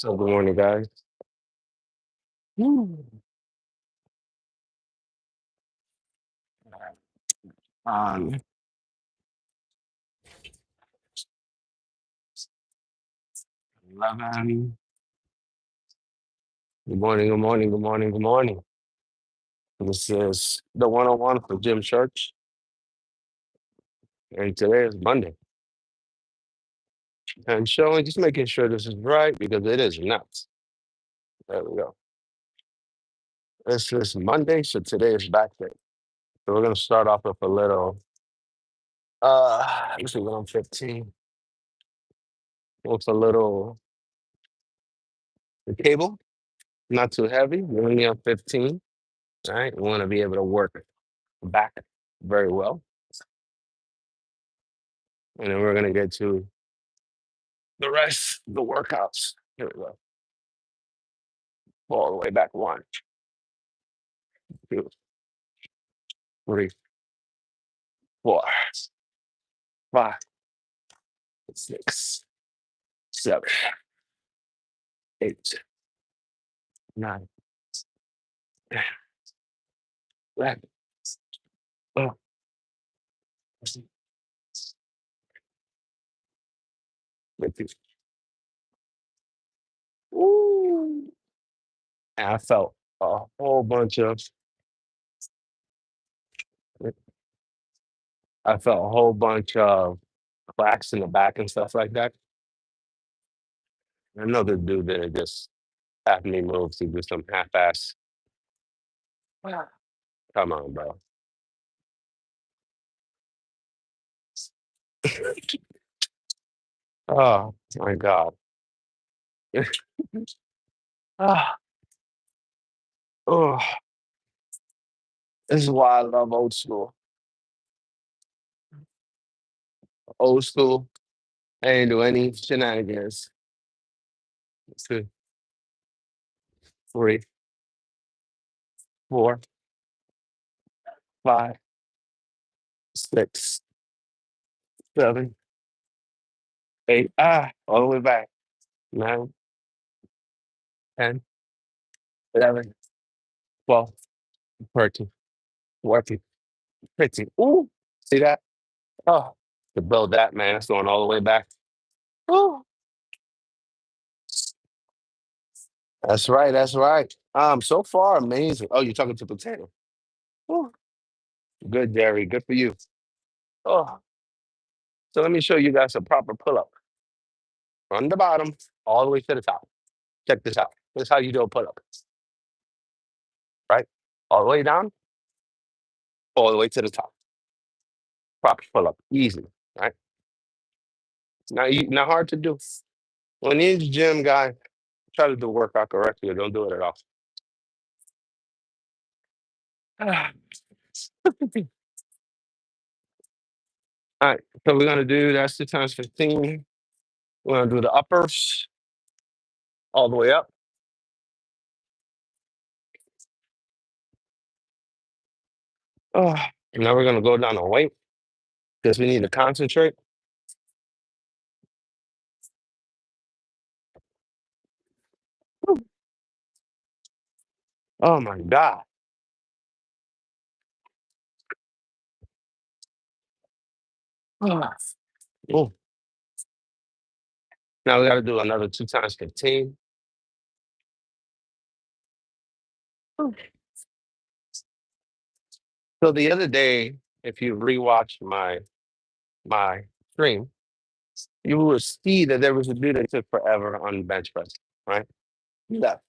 So good morning, guys. Woo. Um, 11. Good morning, good morning, good morning, good morning. This is the 101 for GymChurch, and today is Monday. And showing, just making sure this is right because it is nuts. There we go. This is Monday, so today is back day. So we're gonna start off with a little let's see, we're on 15. Looks a little the cable, not too heavy. We're only on 15. All right. We want to be able to work back very well. And then we're gonna get to the rest of the workouts. Here we go. All the way back. One, two, three, four, five, six, seven, eight, nine, 10, 11, 12, 13, 14. Ooh. And I felt a whole bunch of I felt a whole bunch of cracks in the back and stuff like that. Another dude that just had me move to do some half-ass. Ah. Come on, bro. Oh my God. Ah, oh, this is why I love old school. Old school. I ain't do any shenanigans. Two, three, four, five, six, seven, eight. All the way back. 9, 10, 11, 12, 13, 14, 15. Ooh, see that? Oh, to build that, man, it's going all the way back. Ooh, that's right. That's right. So far, amazing. Oh, you're talking to potato. Ooh, good, Jerry. Good for you. Oh, so let me show you guys a proper pull up from the bottom all the way to the top. Check this out. This is how you do a pull up, right? All the way down, all the way to the top. Proper pull up, easy, right? Not hard to do. When you're in the gym, guy, try to do workout correctly or don't do it at all. Ah. All right, so we're gonna do that's 2 times 15. We're gonna do the uppers all the way up. Oh, and now we're gonna go down on weight because we need to concentrate. Oh my God. Ah. Oh, now we gotta do another 2 times 15. Oh. So the other day, if you rewatch my stream, you will see that there was a dude that took forever on bench press, right? He left.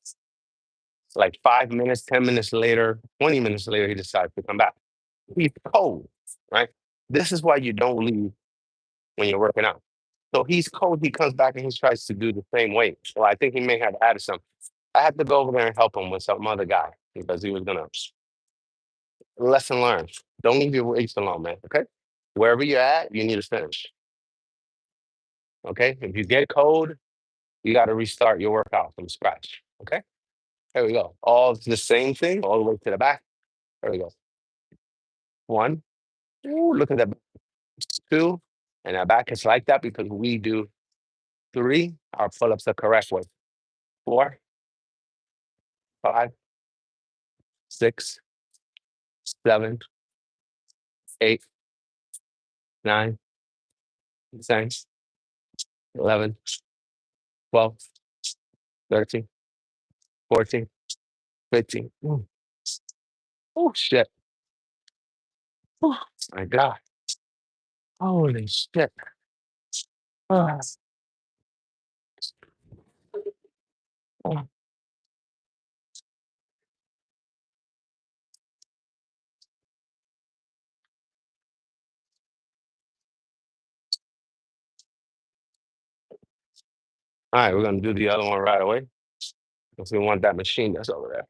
Like 5 minutes, 10 minutes later, 20 minutes later, he decides to come back. He's cold, right? This is why you don't leave when you're working out. So he's cold, he comes back and he tries to do the same weight. So I think he may have added some. I had to go over there and help him with some other guy because he was gonna lesson learned. Don't leave your weights alone, man. Okay. Wherever you're at, you need to finish. Okay. If you get cold, you got to restart your workout from scratch. Okay. There we go. All the same thing, all the way to the back. There we go. One. Ooh, look at that. Two. And our back is like that because we do three. Our pull ups the correct way. 4, 5, 6, 7, 8, 9, 10, 11, 12, 13, 14, 15. Oh, shit. Oh, my God. Holy shit. Ah, ah. All right, we're going to do the other one right away because we want that machine that's over there.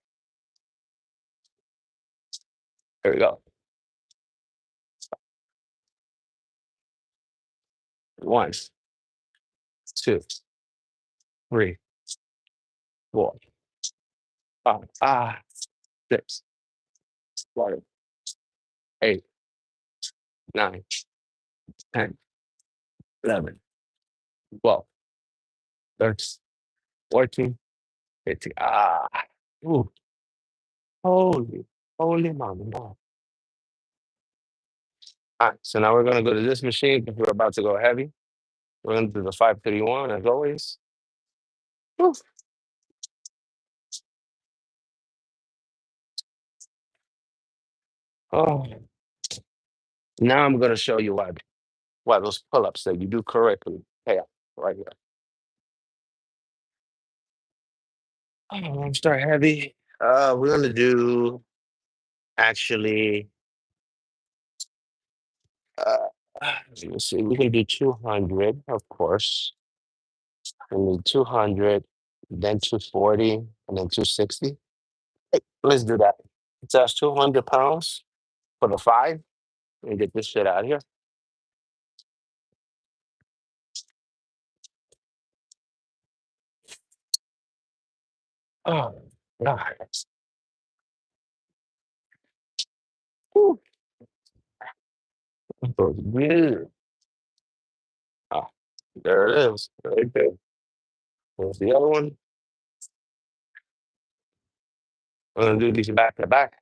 Here we go. 1, 2, 3, 4, 5, 6, 7, 8, 9, 10, 11, 12, 13, 14, 15. Ah, ooh, holy mama. No. All right, so now we're going to go to this machine because we're about to go heavy. We're going to do the 531 as always. Woo. Oh, now I'm going to show you why those pull-ups that you do correctly pay off right here. Oh, I'm going to start heavy. We're going to do actually, uh, let's see, we can do 200, of course. We need 200, then 240, and then 260. Hey, let's do that. It says 200 pounds for the 5. Let me get this shit out of here. Oh, God. Whew. That feels good. Ah, there it is. Right there. Where's the other one? I'm going to do these back to back.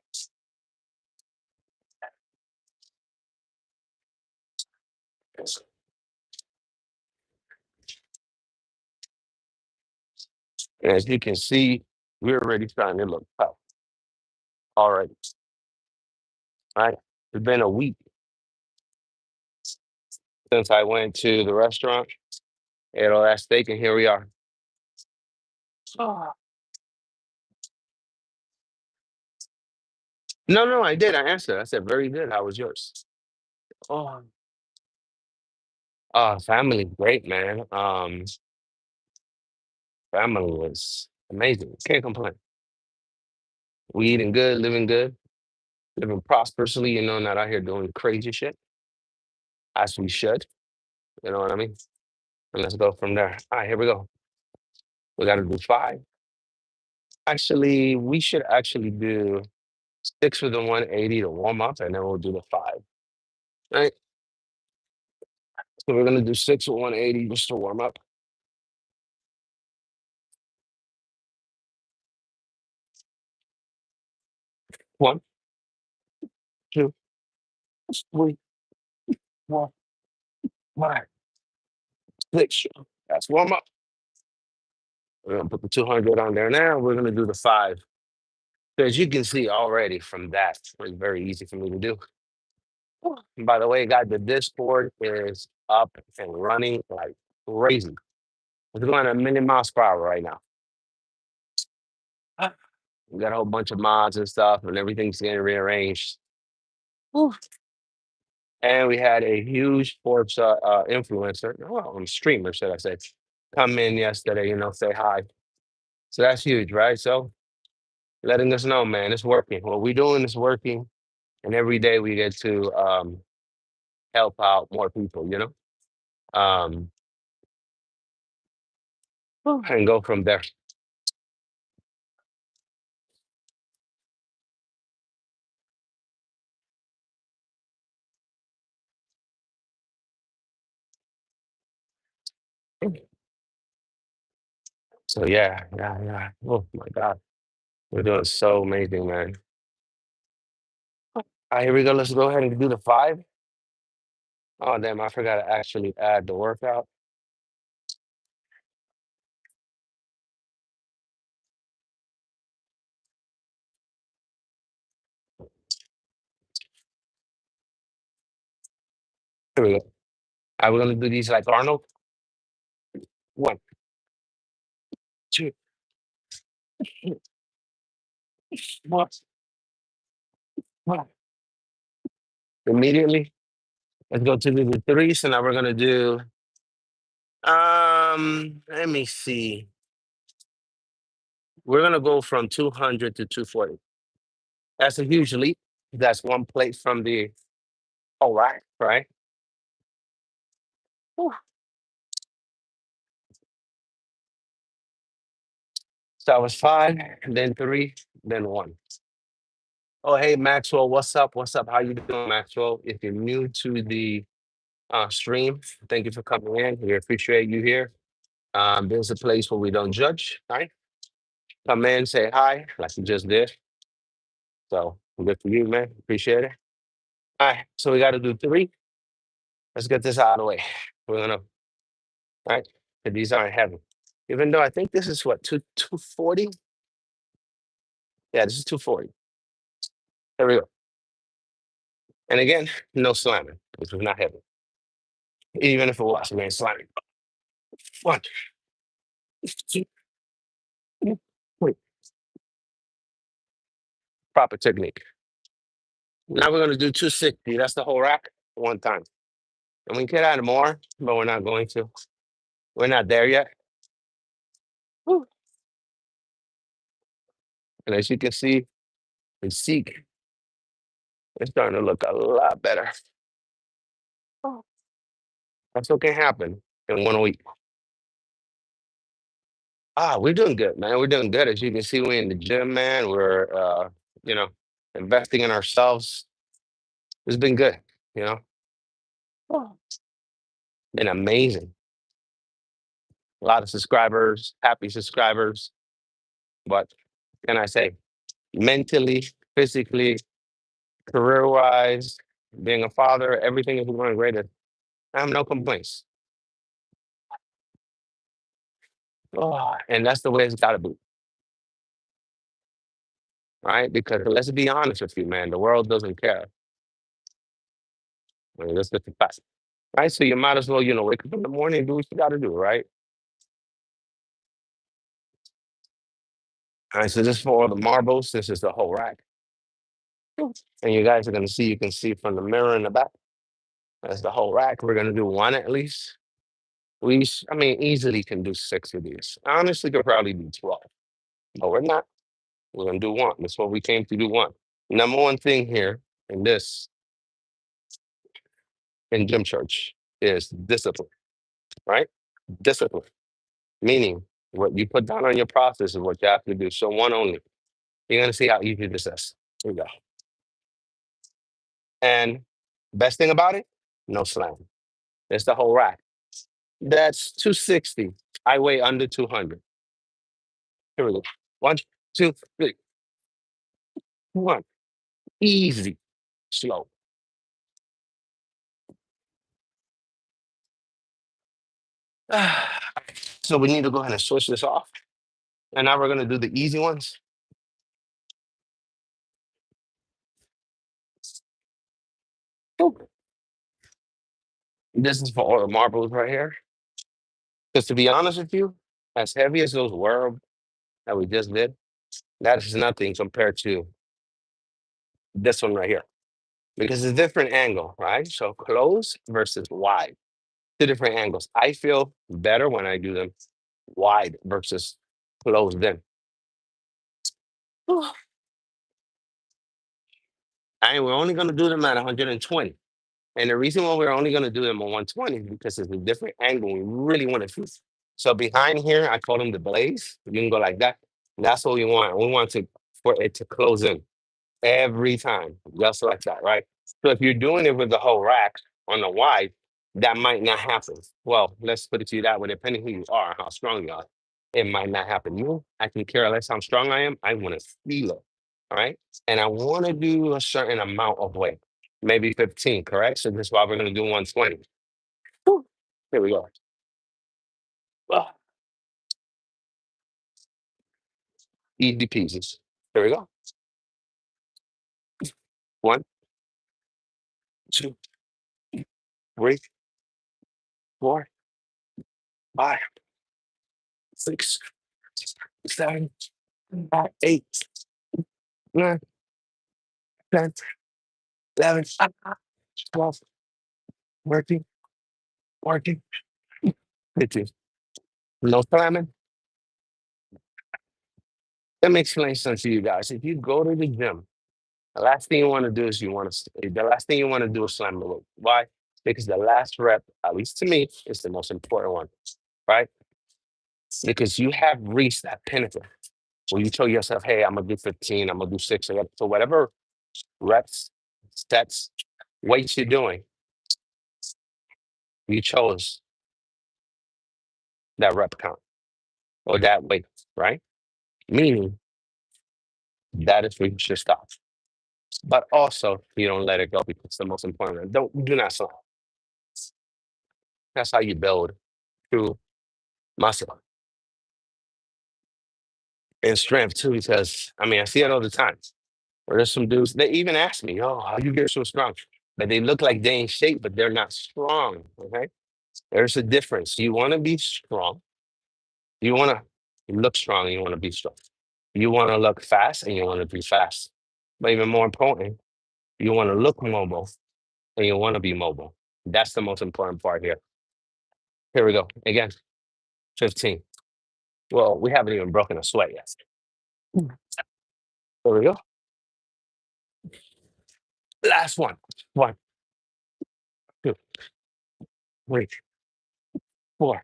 And as you can see, we're already starting to look tough already. Right? It's been a week since I went to the restaurant, ate all that steak, and here we are. Ah. No, no, I did. I answered. I said, very good. How was yours? Oh, family, great, man. Family was amazing. Can't complain. We eating good, living prosperously, not out here doing crazy shit as we should. You know what I mean? And let's go from there. All right, here we go. We got to do 5. Actually, we should actually do 6 with the 180 to warm up, and then we'll do the 5. Right? So we're gonna do 6 with 180 just to warm up. 1, 2, 3, 4, 5, 6. That's warm up. We're gonna put the 200 on there now. We're gonna do the 5. So as you can see already from that, it's very easy for me to do. And by the way, guys, the Discord is up and running like crazy. It's going at a million miles per hour right now. Ah. We got a whole bunch of mods and stuff, and everything's getting rearranged. Whew. And we had a huge sports influencer, well, streamer, should I say, come in yesterday, say hi. So that's huge, right? So letting us know, man, it's working. What we're doing is working. And every day we get to help out more people. Um, and go from there. So yeah, yeah, yeah. Oh my God. We're doing so amazing, man. All right, here we go. Let's go ahead and do the 5. Oh, damn, I forgot to actually add the workout. Here we go. All right, we're gonna do these like Arnold. 1, 2, 1, 1. Immediately. Let's go to the 3. So now we're gonna do let me see. We're gonna go from 200 to 240. That's a huge leap. That's 1 plate from the whole rack, right? Whew. So that was 5, then 3, then 1. Oh, hey Maxwell, what's up? What's up? How you doing, Maxwell? If you're new to the stream, thank you for coming in. We appreciate you here. This is a place where we don't judge, right? Come in, say hi, like you just did. So good for you, man. Appreciate it. All right, so we got to do 3. Let's get this out of the way. We're gonna, right? 'Cause these aren't heavy. Even though I think this is what 240. Yeah, this is 240. There we go. And again, no slamming. This was not heavy. Even if it was, man, slamming. 1, 2, 3. Proper technique. Now we're gonna do 260. That's the whole rack 1 time. And we could add more, but we're not going to. We're not there yet. Whew. And as you can see, the Seek is starting to look a lot better. Oh. That's what can happen in 1 week. We're doing good, man. We're doing good. As you can see, we're in the gym, man. We're you know, investing in ourselves. It's been good, you know. Oh. Been amazing. A lot of subscribers, happy subscribers. What can I say? Mentally, physically, career-wise, being a father, everything is going great. I have no complaints. Oh, and that's the way it's got to be, right? Because let's be honest with you, man, the world doesn't care. I mean, that's just a fact, right? So you might as well, wake up in the morning and do what you got to do, right? All right, so this is for all the marbles. This is the whole rack. And you guys are going to see, you can see from the mirror in the back. That's the whole rack. We're going to do 1 at least. I mean, easily can do 6 of these. Honestly, could probably do 12, but we're not. We're going to do 1. That's what we came to do 1. Number 1 thing here in this, in GymChurch, is discipline, right? Discipline, meaning what you put down on your process is what you have to do. So 1 only. You're going to see how easy this is. Here we go. And best thing about it, no slam. It's the whole rack. That's 260. I weigh under 200. Here we go. 1, 2, 3. 1. Easy. Slow. So we need to go ahead and switch this off. And now we're going to do the easy ones. Boop. This is for all the marbles right here. Because to be honest with you, as heavy as those were that we just did, that is nothing compared to this one right here. Because it's a different angle, right? So close versus wide. 2 different angles. I feel better when I do them wide versus closed in. And we're only going to do them at 120. And the reason why we're only going to do them on 120 is because it's a different angle. We really want to see. So behind here, I call them the blaze. You can go like that. That's what we want. We want for it to close in every time, just like that, right? So if you're doing it with the whole rack on the wide, that might not happen. Well, let's put it to you that way, depending who you are, how strong you are. It might not happen. You, I can care less how strong I am. I want to feel it. All right. And I want to do a certain amount of weight, maybe 15, correct? So this is why we're going to do 120. Whew. Here we go. Ah, easy peasy. Here we go. One, two, three, four, five, six, seven, eight, nine, 10, 11, 12, 13, 14, 15. No slamming. Let me explain something to you guys. If you go to the gym, the last thing you want to do is the last thing you want to do is slam the weight. Why? Because the last rep, at least to me, is the most important one, right? Because you have reached that pinnacle where you tell yourself, hey, I'm gonna do 15, I'm gonna do six, so whatever reps, sets, weights you're doing, you chose that rep count or that weight, right? Meaning that is where you should stop. But also you don't let it go because it's the most important. Do not stop. That's how you build true muscle and strength too. Because I mean, I see it all the time. Where there's some dudes, they even ask me, "Oh, how you get so strong?" But they look like they in shape, but they're not strong. Okay, there's a difference. You want to be strong. You want to look strong. And you want to be strong. You want to look fast, and you want to be fast. But even more important, you want to look mobile, and you want to be mobile. That's the most important part here. Here we go again. 15. Well, we haven't even broken a sweat yet. Here we go. Last one. One, two, three, four,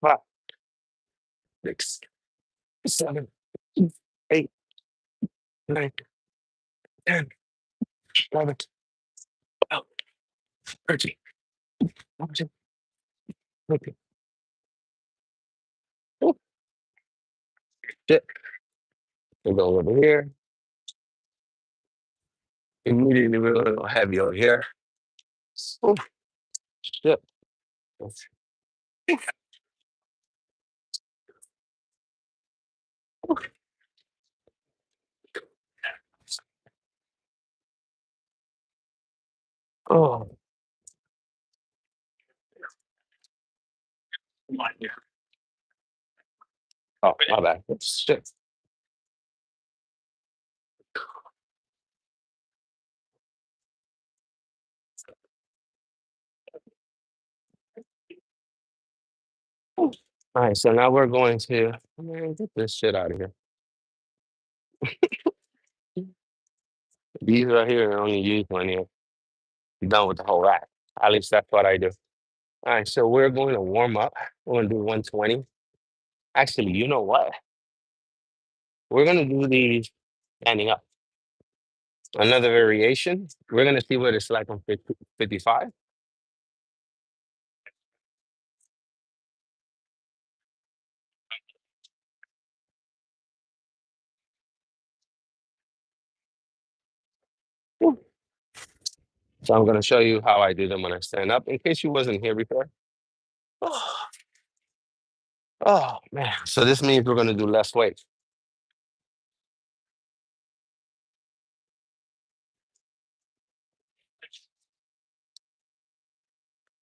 five, six, seven, eight, nine, 10, 11, 12, 13, 14, 15. Oh, shit. We go over here. Immediately we're gonna go heavy over here. Oh, shit. Oh, oh, my bad. Shit. All right, so now we're going to, man, get this shit out of here. These right here are only used when you're done with the whole rack. At least that's what I do. All right, so we're going to warm up. We're going to do 120. Actually, you know what? We're going to do these standing up. Another variation. We're going to see what it's like on 55. Woo. So I'm going to show you how I do them when I stand up in case you wasn't here before. Oh, oh man. So this means we're going to do less weight.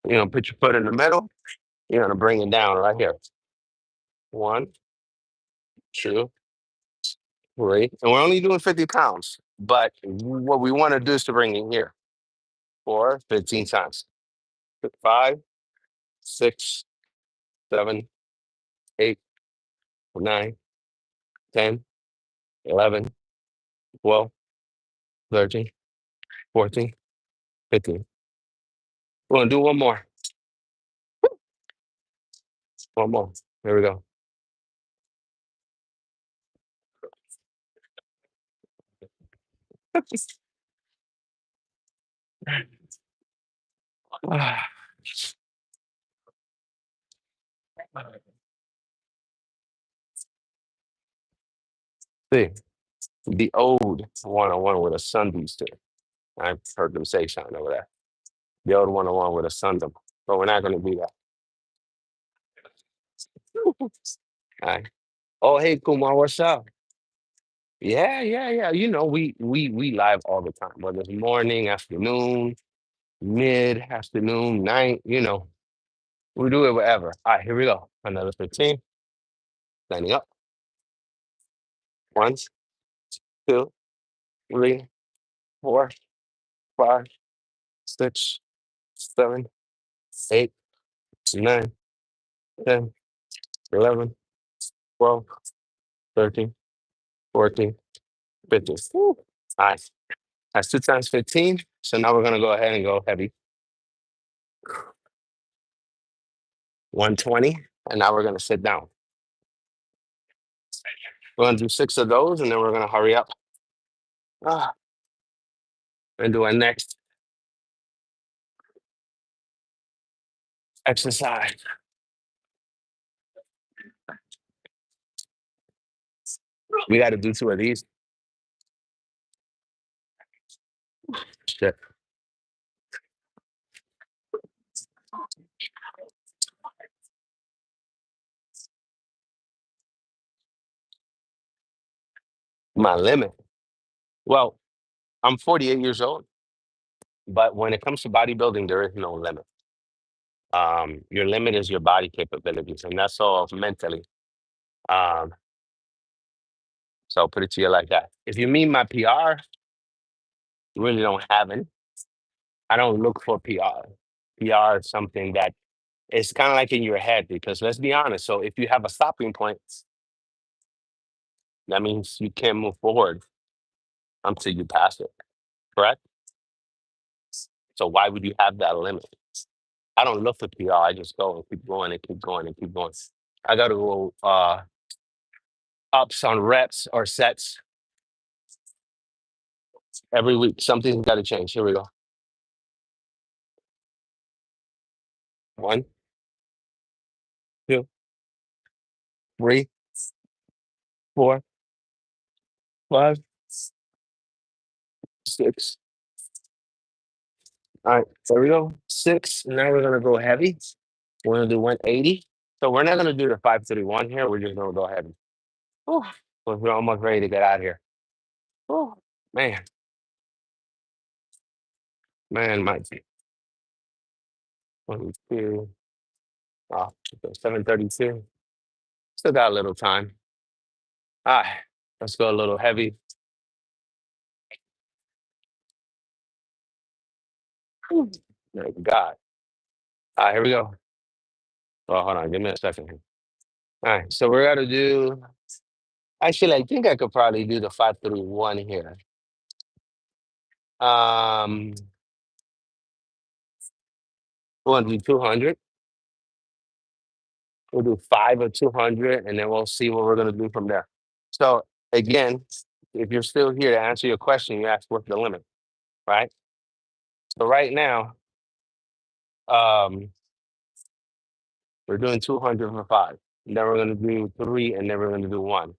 Put your foot in the middle. You're going to bring it down right here. One, two, three. And we're only doing 50 pounds. But what we want to do is to bring it here. 4, 15 times. 5, 6, 7, 8, 9, 10, 11, 12, 13, 14, 15. We're going to do one more. One more. Here we go. See, the old one-on-one with a sundae too. I've heard them say something over there. The old one-on-one with a sundae. But we're not going to do that. All right. Oh, hey, Kumar, what's up? Yeah, yeah, yeah. You know, we live all the time, whether it's morning, afternoon, mid, afternoon, night, you know, we do it wherever. All right, here we go. Another 15. Standing up. One, two, three, four, five, six, seven, eight, nine, 10, 11, 12, 13, 14, 15. Woo. All right. That's 2 times 15. So now we're gonna go ahead and go heavy. 120. And now we're gonna sit down. We're gonna do 6 of those and then we're gonna hurry up ah, and do our next exercise. We gotta do 2 of these. Shit. My limit. Well, I'm 48 years old, but when it comes to bodybuilding, there is no limit. Your limit is your body capabilities, and that's all mentally. Um, so I'll put it to you like that. If you mean my PR, you really don't have any. I don't look for PR. PR is something that it's kind of like in your head because let's be honest. So if you have a stopping point, that means you can't move forward until you pass it. Correct? So why would you have that limit? I don't look for PR. I just go and keep going and keep going and keep going. I got to go ups on reps or sets every week. Something's got to change. Here we go. 1, 2, 3, 4, 5, 6. All right, there we go. 6. Now we're gonna go heavy. We're gonna do 180. So we're not gonna do the 531 here. We're just gonna go heavy. Whew. We're almost ready to get out of here. Oh man, man, my 22. Oh, 732. Still got a little time. All right, let's go a little heavy. Whew. Thank God. All right, here we go. Oh, hold on. Give me a second here. All right, so we're gonna do. Actually, I think I could probably do the 531 here. Um, we're gonna do 200. We'll do 5 or 200, and then we'll see what we're gonna do from there. So again, if you're still here to answer your question, you asked what's the limit, right? So right now, um, we're doing 200 for 5. Then we're gonna do 3, and then we're gonna do 1.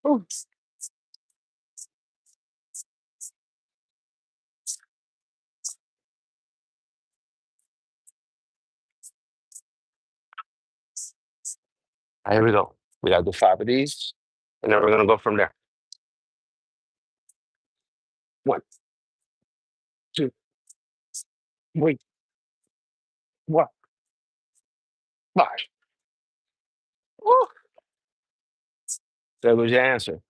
Ooh. Here we go. We gotta do 5 of these, and then we're gonna go from there. 1, 2, 3, 4, 5. Woo. There was your answer.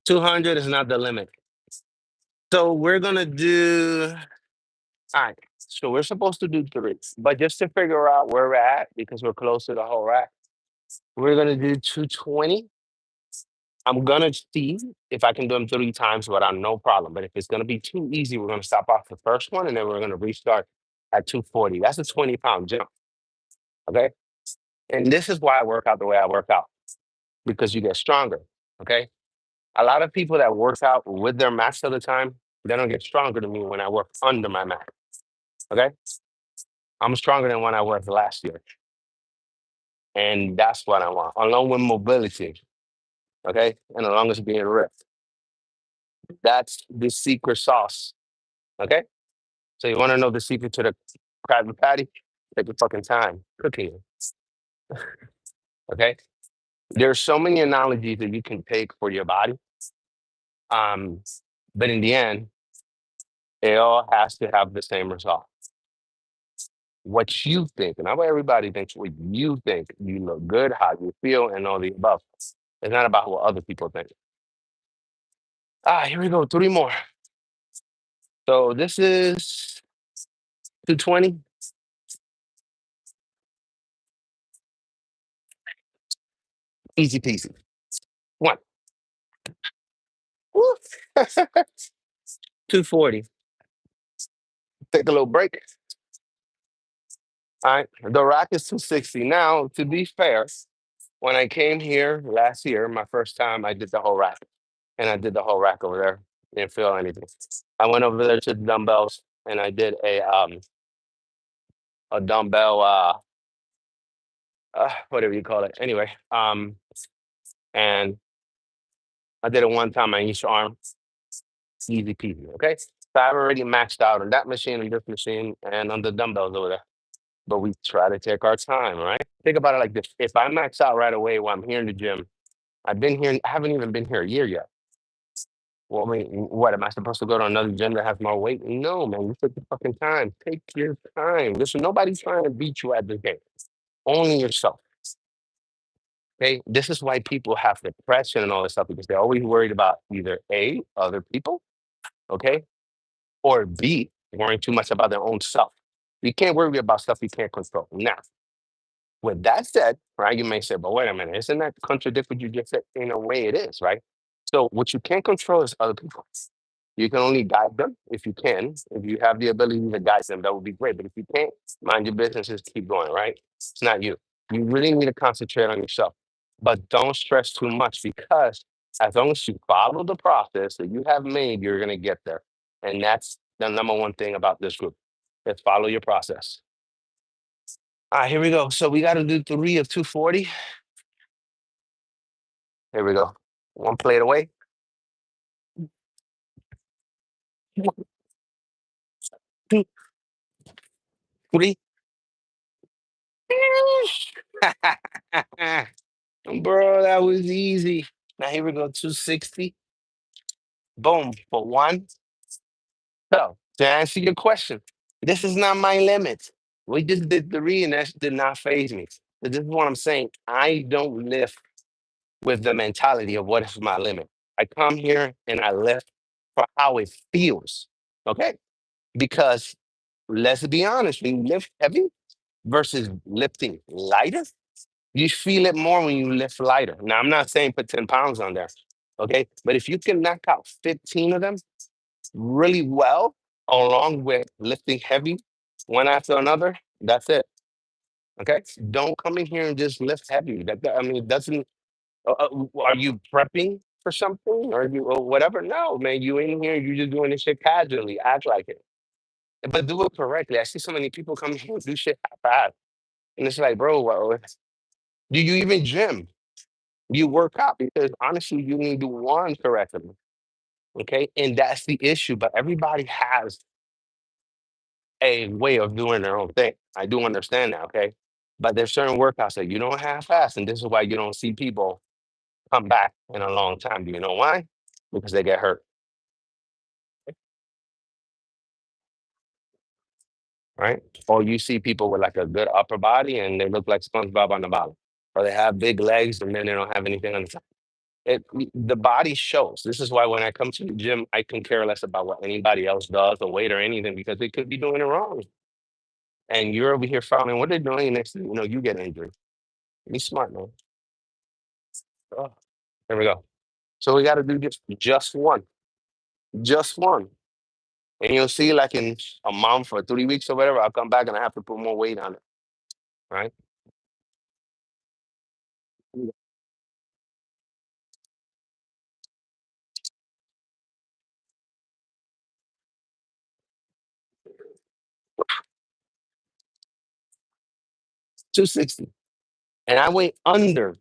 200 is not the limit. So we're gonna do. All right. So we're supposed to do 3, but just to figure out where we're at because we're close to the whole rack, we're gonna do 220. I'm gonna see if I can do them 3 times without no problem. But if it's gonna be too easy, we're gonna stop off the first one and then we're gonna restart at 240. That's a 20-pound jump. Okay. And this is why I work out the way I work out because you get stronger. Okay. A lot of people that work out with their mats all the time, they don't get stronger than me when I work under my mat. Okay. I'm stronger than when I was last year. And that's what I want, along with mobility. Okay. And along as being ripped. That's the secret sauce. Okay. So you want to know the secret to the Krabby Patty? Take your fucking time cooking it. Okay. There's so many analogies that you can take for your body. Um, but in the end, it all has to have the same result. What you think, and not what everybody thinks, what you think, you look good, how you feel, and all the above. It's not about what other people think. Here we go. Three more. So this is 220. Easy peasy. One. Woo. 240. Take a little break. All right. The rack is 260. Now, to be fair, when I came here last year, my first time, I did the whole rack. And I did the whole rack over there. Didn't feel anything. I went over there to the dumbbells and I did a dumbbell whatever you call it. Anyway, and I did it one time on each arm. Easy peasy. Okay. So I've already maxed out on that machine and this machine and on the dumbbells over there. But we try to take our time, right? Think about it like this. If I max out right away while I'm here in the gym, I've been here, I haven't even been here a year yet. Well, I mean, what am I supposed to go to another gym that has more weight? No, man, you take your fucking time. Take your time. Listen, nobody's trying to beat you at this game. Only yourself. Okay. This is why people have depression and all this stuff because they're always worried about either A, other people, okay, or B, worrying too much about their own self. You can't worry about stuff you can't control. Now, with that said, right, you may say, but wait a minute, isn't that contradict what you just said? In a way, it is, right? So, what you can't control is other people. You can only guide them if you can. If you have the ability to guide them, that would be great. But if you can't, mind your business, just keep going, right? It's not you. You really need to concentrate on yourself. But don't stress too much because as long as you follow the process that you have made, you're going to get there. And that's the number one thing about this group is follow your process. All right, here we go. So we got to do three of 240. Here we go. One plate away. One, two, three. Bro, that was easy. Now here we go, 260. Boom, for one. So to answer your question, this is not my limit. We just did three and that did not phase me. So this is what I'm saying. I don't lift with the mentality of what is my limit. I come here and I lift for how it feels. Okay. Because let's be honest, when you lift heavy versus lifting lighter, you feel it more when you lift lighter. Now, I'm not saying put 10 pounds on there, okay? But if you can knock out 15 of them really well, along with lifting heavy one after another, that's it, okay? Don't come in here and just lift heavy. I mean, it doesn't, are you prepping for something or you or whatever? No, man, you in here, you just doing this shit casually, act like it. But do it correctly. I see so many people come here and do shit half-assed. And it's like, bro, do you even gym? You work out because honestly, you need to one correctly. Okay. And that's the issue. But everybody has a way of doing their own thing. I do understand that. Okay. But there's certain workouts that you don't half fast. And this is why you don't see people come back in a long time. Do you know why? Because they get hurt. Right. Or you see people with like a good upper body and they look like SpongeBob on the bottom. Or they have big legs and then they don't have anything on the side. The body shows. This is why when I come to the gym, I can care less about what anybody else does or weight or anything because they could be doing it wrong. And you're over here following what they're doing. Next thing you know, you get injured. Be smart, man. Oh, there we go. So we got to do just one, just one. And you'll see, like in a month or 3 weeks or whatever, I'll come back and I have to put more weight on it. Right? 260. and I weigh under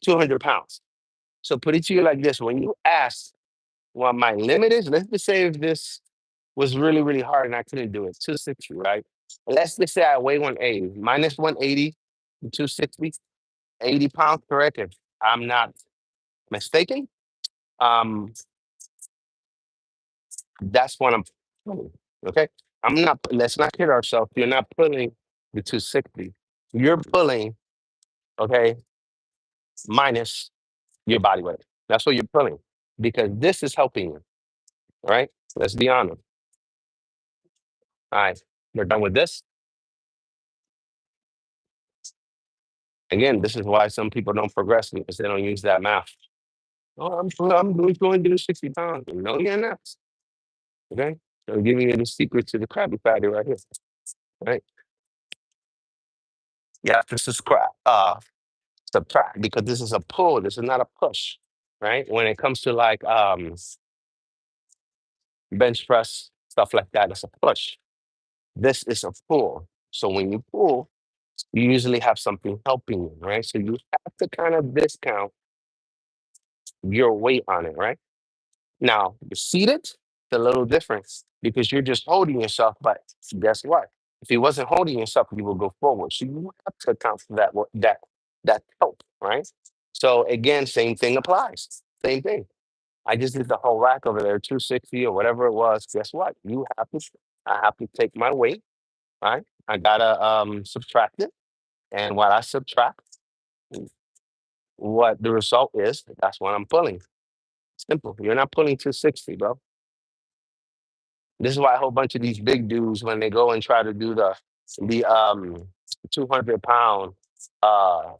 200 pounds. So put it to you like this: when you ask what my limit is, let's just say if this was really, really hard and I couldn't do it, 260, right? Let's just say I weigh 180, minus 180, 260, 80 pounds, correct? If I'm not mistaken. Um, that's what I'm pulling. Okay. I'm not, let's not kid ourselves. You're not pulling the 260. You're pulling, okay, minus your body weight. That's what you're pulling because this is helping you. All right. Let's be honest. All right. We're done with this. Again, this is why some people don't progress because they don't use that math. Oh, I'm going to do 60 pounds. No, you're not. Okay. So I'm giving you the secret to the Krabby Patty right here. Right. You have to subtract because this is a pull. This is not a push. Right. When it comes to like bench press, stuff like that, it's a push. This is a pull. So when you pull, you usually have something helping you, right? So you have to kind of discount your weight on it, right? Now, you seated, it's a little different because you're just holding yourself, but guess what? If you wasn't holding yourself, you will go forward. So you have to account for that that help, right? So again, same thing applies. Same thing. I just did the whole rack over there, 260 or whatever it was. Guess what? I have to take my weight, right? I gotta subtract it. And what I subtract, what the result is, that's what I'm pulling. Simple. You're not pulling 260, bro. This is why a whole bunch of these big dudes, when they go and try to do the 200-pound uh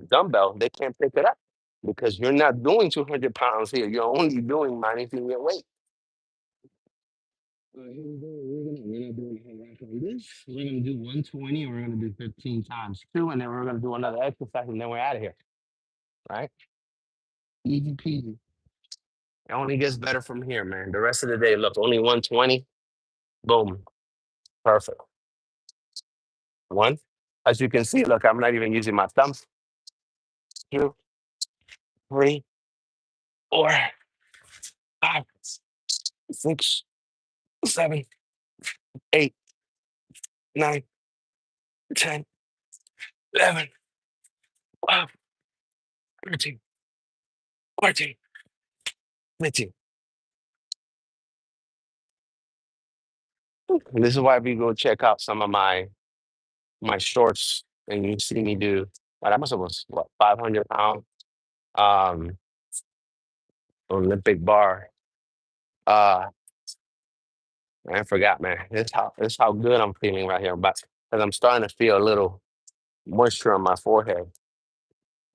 dumbbell, they can't pick it up because you're not doing 200 pounds here. You're only doing minusing your weight. Here we go. We're gonna do a whole rack on this. We're gonna do 120 and we're gonna do 15 times two, and then we're gonna do another exercise, and then we're out of here. Right? Easy peasy. It only gets better from here, man. The rest of the day, look, only 120. Boom. Perfect. One. As you can see, look, I'm not even using my thumbs. Two, three, four, five, six, seven, 8, 9, 10, 11, 12, 13, 14, 15. And this is why we go check out some of my shorts and you see me do what I must have was what 500 pound um Olympic bar. Uh I forgot, man. This how good I'm feeling right here. But because I'm starting to feel a little moisture on my forehead.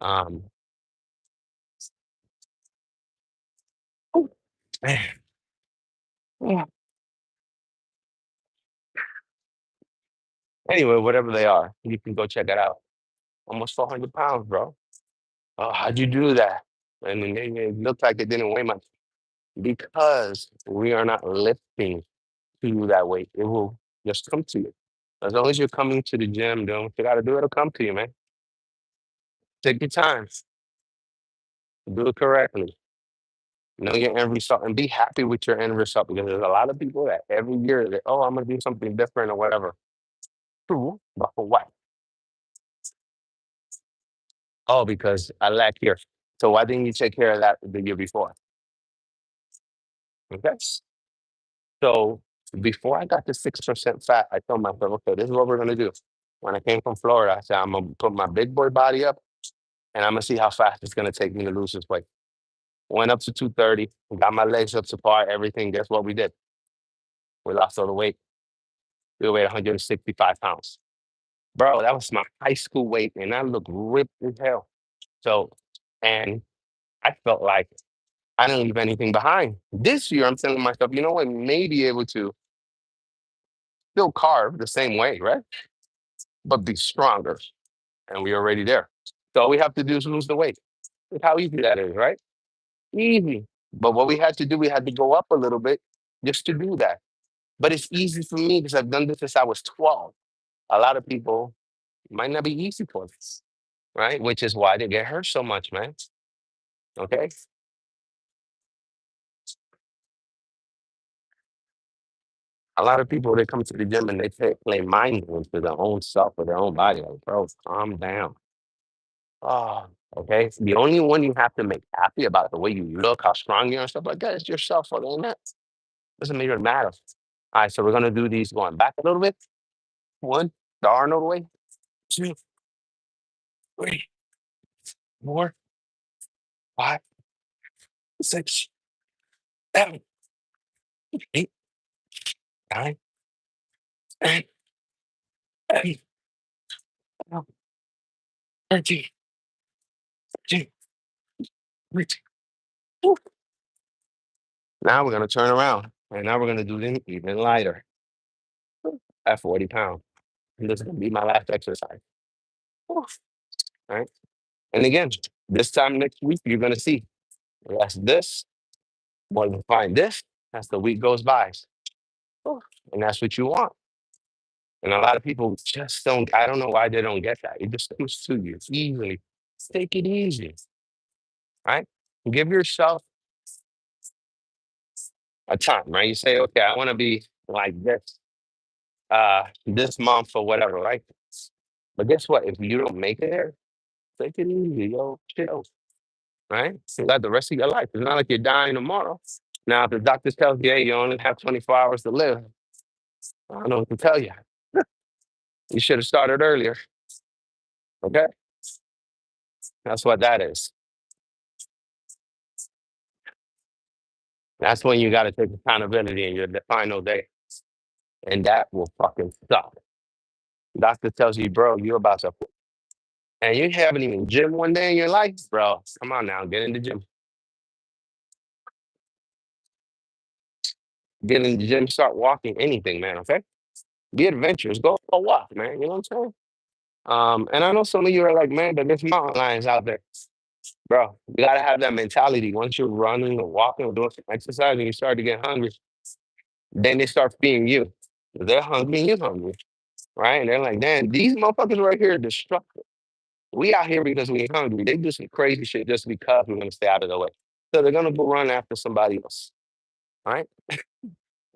Um ooh, man. Yeah. Anyway, whatever they are, you can go check it out. Almost 400 pounds, bro. Oh, how'd you do that? And then it looked like it didn't weigh much because we are not lifting to you that weight. It will just come to you. As long as you're coming to the gym, doing what you got to do, it'll come to you, man. Take your time, do it correctly. Know your end result and be happy with your end result because there's a lot of people that every year they, oh, I'm gonna do something different or whatever. True, but for what? Oh, because I lack here. So why didn't you take care of that the year before? Okay. So before I got to 6% fat, I told myself, okay, this is what we're gonna do. When I came from Florida, I said, I'm gonna put my big boy body up and I'm gonna see how fast it's gonna take me to lose this weight. Went up to 230, got my legs up to par, everything. Guess what we did? We lost all the weight. We weighed 165 pounds. Bro, that was my high school weight, and I looked ripped as hell. So, and I felt like I didn't leave anything behind. This year, I'm telling myself, you know what, may be able to still carve the same way, right? But be stronger. And we're already there. So all we have to do is lose the weight. Look how easy that is, right? Easy. But what we had to do, we had to go up a little bit just to do that. But it's easy for me because I've done this since I was 12. A lot of people, Might not be easy for them, right? Which is why they get hurt so much, man. Okay. A lot of people they come to the gym and they play mind games to their own self or their own body. Like, bro, calm down. Oh, okay. The only one you have to make happy about the way you look, how strong you are, and stuff like that is yourself. Other than that, doesn't even matter. All right, so we're gonna do these going back a little bit. One, the Arnold way. Two, three, four, five, six, seven, eight, nine, 10, 11, 12, 13, 14, 15. Woo. Now we're gonna turn around, and now we're gonna do them even lighter at 40 pounds. And this is gonna be my last exercise. Woo. All right. And again, this time next week, you're gonna see less this, more than find this as the week goes by. Woo. And that's what you want. And a lot of people just don't, I don't know why they don't get that. It just comes to you easily. Take it easy, right? Give yourself a time, right? You say, okay, I want to be like this month or whatever, right? But guess what? If you don't make it there, take it easy, yo, chill, right? You got the rest of your life. It's not like you're dying tomorrow. Now, if the doctor tells you, hey, you only have 24 hours to live, I don't know what to tell you. You should have started earlier. Okay? That's what that is. That's when you got to take accountability in your final day. And that will fucking suck. Doctor tells you, bro, you're about to, and you haven't even gym one day in your life, bro. Come on now, get in the gym. Get in the gym, start walking, anything, man. Okay, be adventurous. Go for a walk, man. You know what I'm saying? And I know some of you are like, man, but there's mountain lions out there, bro. You gotta have that mentality. Once you're running or walking or doing some exercise, and you start to get hungry, then they start feeding you. They're hungry, and you're hungry, right? And they're like, damn, these motherfuckers right here are destructive. We out here because we hungry. They do some crazy shit just because we're gonna stay out of the way. So they're gonna go run after somebody else. All right.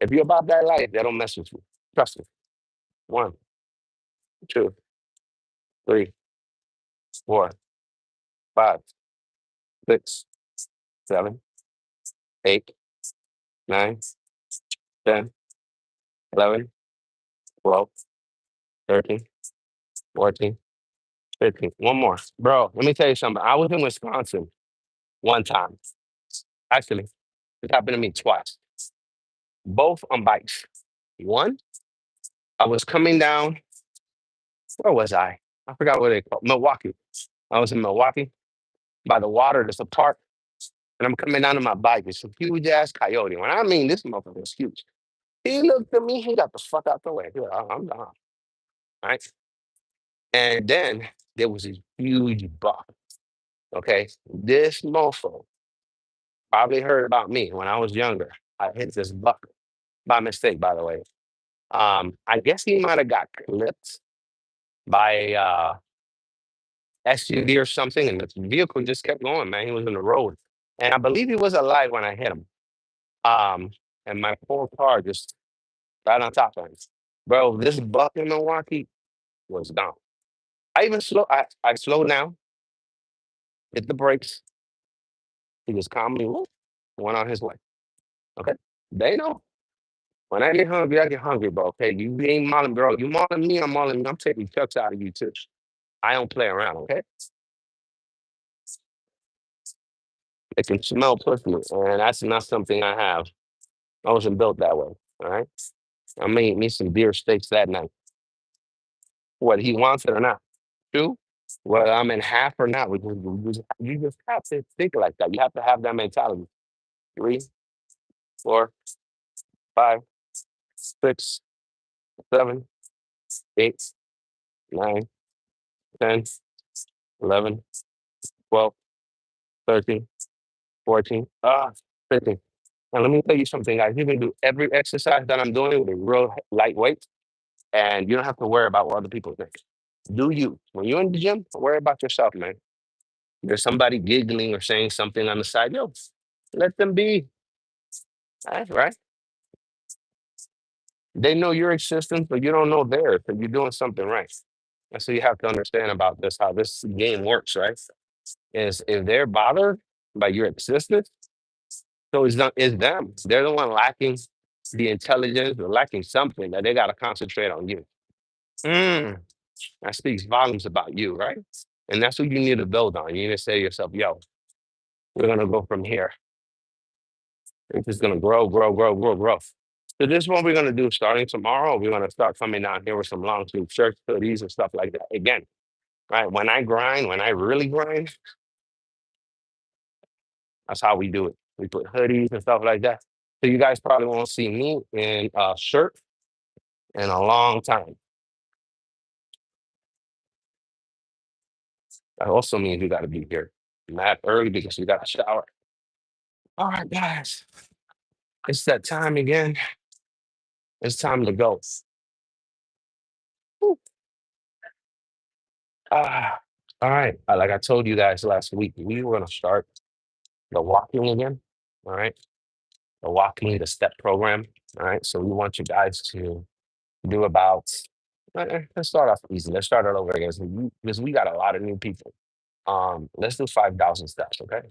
If you're about that life, they don't mess with you. Trust me. One, two, three, four, five, six, seven, eight, nine, 10, 11, 12, 13, 14, 15. One more. Bro, let me tell you something. I was in Wisconsin one time. Actually, it happened to me twice, both on bikes. One, I was coming down. Where was I? I forgot what they call Milwaukee. I was in Milwaukee by the water. There's a park, and I'm coming down on my bike. It's a huge ass coyote. When I mean this motherfucker is huge. He looked at me. He got the fuck out the way. He was like, I'm done. Right. And then there was a huge buck. Okay. This mofo probably heard about me when I was younger. I hit this buck by mistake, by the way. I guess he might have got clipped by SUV or something, and the vehicle just kept going, man. He was in the road. And I believe he was alive when I hit him. Um, and my whole car just right on top of him. Bro, this buck in Milwaukee was gone. I slowed down, hit the brakes. He just calmly whoop, went on his way. Okay. They know. When I get hungry, bro. Okay. You ain't mauling, bro. You mauling me, I'm mauling you. I'm taking chucks out of you too. I don't play around, okay? It can smell pussy, and that's not something I have. I wasn't built that way. All right. I made me some beer steaks that night. Whether he wants it or not. Two, whether I'm in half or not, you just have to think like that. You have to have that mentality. Three, four, five, six, seven, eight, nine, 10, 11, 12, 13, 14, 15. And let me tell you something, guys. You can do every exercise that I'm doing with a real lightweight, and you don't have to worry about what other people think. Do you. When you're in the gym, don't worry about yourself, man. There's somebody giggling or saying something on the side. Yo, let them be. That's right. They know your existence, but you don't know theirs. So you're doing something right. And so you have to understand about this, how this game works, right? Is if they're bothered by your existence, so it's not it's them. They're the one lacking the intelligence or lacking something that they got to concentrate on you. Mm, that speaks volumes about you, right? And that's what you need to build on. You need to say to yourself, yo, we're gonna go from here. It's just gonna grow, grow, grow, grow, grow. So this is what we're gonna do starting tomorrow. We're gonna start coming down here with some long sleeve shirts, hoodies, and stuff like that. Again, right? When I grind, when I really grind, that's how we do it. We put hoodies and stuff like that. So you guys probably won't see me in a shirt in a long time. That also means you gotta be here mad early because you gotta shower. All right, guys. It's that time again. It's time to go. Woo. Ah, all right. Like I told you guys last week, we were gonna start the walking again. All right. The walking, the step program. All right. So we want you guys to do about let's start off easy. Let's start it over again. Because we got a lot of new people. Let's do 5,000 steps, okay?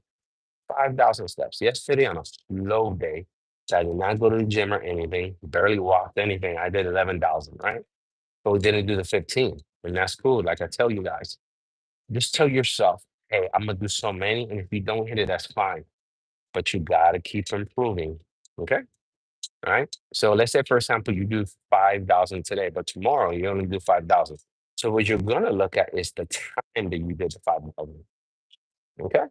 5,000 steps. Yesterday on a slow day, so I did not go to the gym or anything, barely walked anything. I did 11,000, right? But we didn't do the 15. And that's cool. Like I tell you guys, just tell yourself, hey, I'm gonna do so many. And if you don't hit it, that's fine. But you gotta keep improving. Okay. All right. So let's say, for example, you do 5,000 today, but tomorrow you only do 5,000. So what you're gonna look at is the time that you did the 5,000. Okay.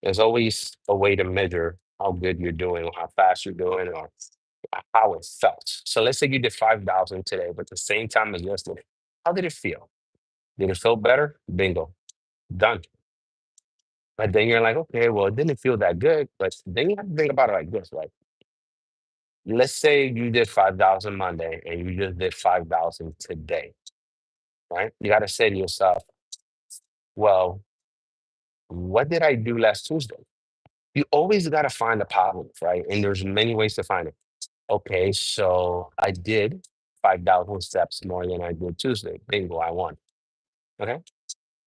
There's always a way to measure how good you're doing, or how fast you're doing, or how it felt. So let's say you did 5,000 today, but the same time as yesterday. How did it feel? Did it feel better? Bingo. Done. But then you're like, okay, well, it didn't feel that good. But then you have to think about it like this, right? Let's say you did 5,000 Monday and you just did 5,000 today, right? You got to say to yourself, well, what did I do last Tuesday? You always got to find a positive, right? And there's many ways to find it. Okay, so I did 5,000 steps more than I did Tuesday. Bingo, I won. Okay.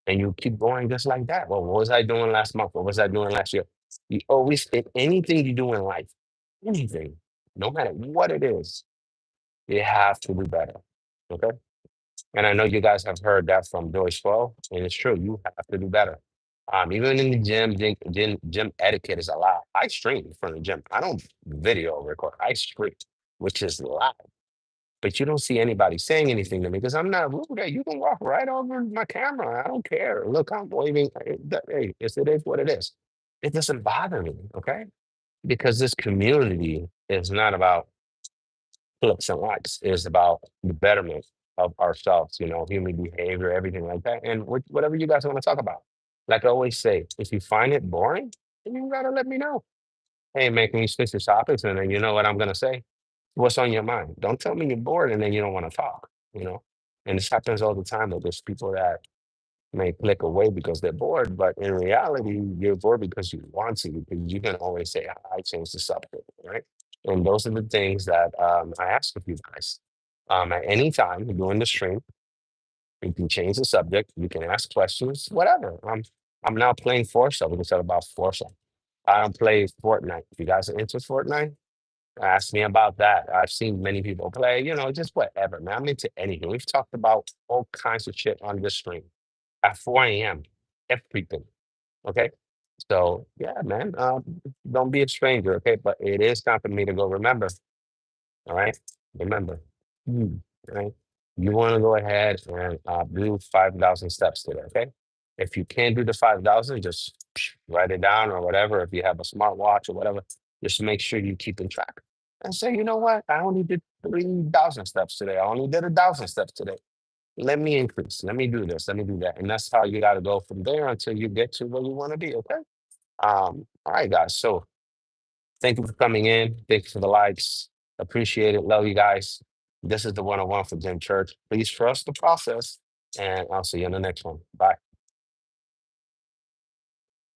And you keep going just like that. Well, what was I doing last month? What was I doing last year? You always, in anything you do in life, anything, no matter what it is, you have to do better. Okay. And I know you guys have heard that from Joyce Well, and it's true. You have to do better. Even in the gym etiquette is a lot. I stream from the gym. I don't video record. I stream, which is loud. But you don't see anybody saying anything to me because I'm not rude. Hey, you can walk right over my camera. I don't care. Look, I'm waving. Hey, it is what it is. It doesn't bother me, okay? Because this community is not about flips and likes. It's about the betterment of ourselves, human behavior, everything like that. And whatever you guys want to talk about. Like I always say, if you find it boring, then you gotta let me know. Hey, man, can you switch the topics? And then you know what I'm gonna say? What's on your mind? Don't tell me you're bored and then you don't want to talk, you know? And this happens all the time that there's people that may click away because they're bored, but in reality, you're bored because you want to, because you can always say, I change the subject, right? And those are the things that I ask of you guys. At any time during the stream, you can change the subject, you can ask questions, whatever. I'm now playing Forza. We can talk about Forza. I don't play Fortnite. If you guys are into Fortnite, ask me about that. I've seen many people play, just whatever, man. I'm into anything. We've talked about all kinds of shit on this stream at 4 a.m. Everything. Okay. So yeah, man. Don't be a stranger, okay? But it is time for me to go. Remember, all right. Remember, right? You want to go ahead and do 5,000 steps today, okay? If you can't do the 5,000, just write it down or whatever. If you have a smartwatch or whatever, just make sure you keep in track and say, you know what? I only did 3,000 steps today. I only did 1,000 steps today. Let me increase. Let me do this. Let me do that. And that's how you got to go from there until you get to where you want to be. Okay. All right, guys. So thank you for coming in. Thank you for the likes. Appreciate it. Love you guys. This is the 101 for GymChurch. Please trust the process. and I'll see you on the next one. Bye.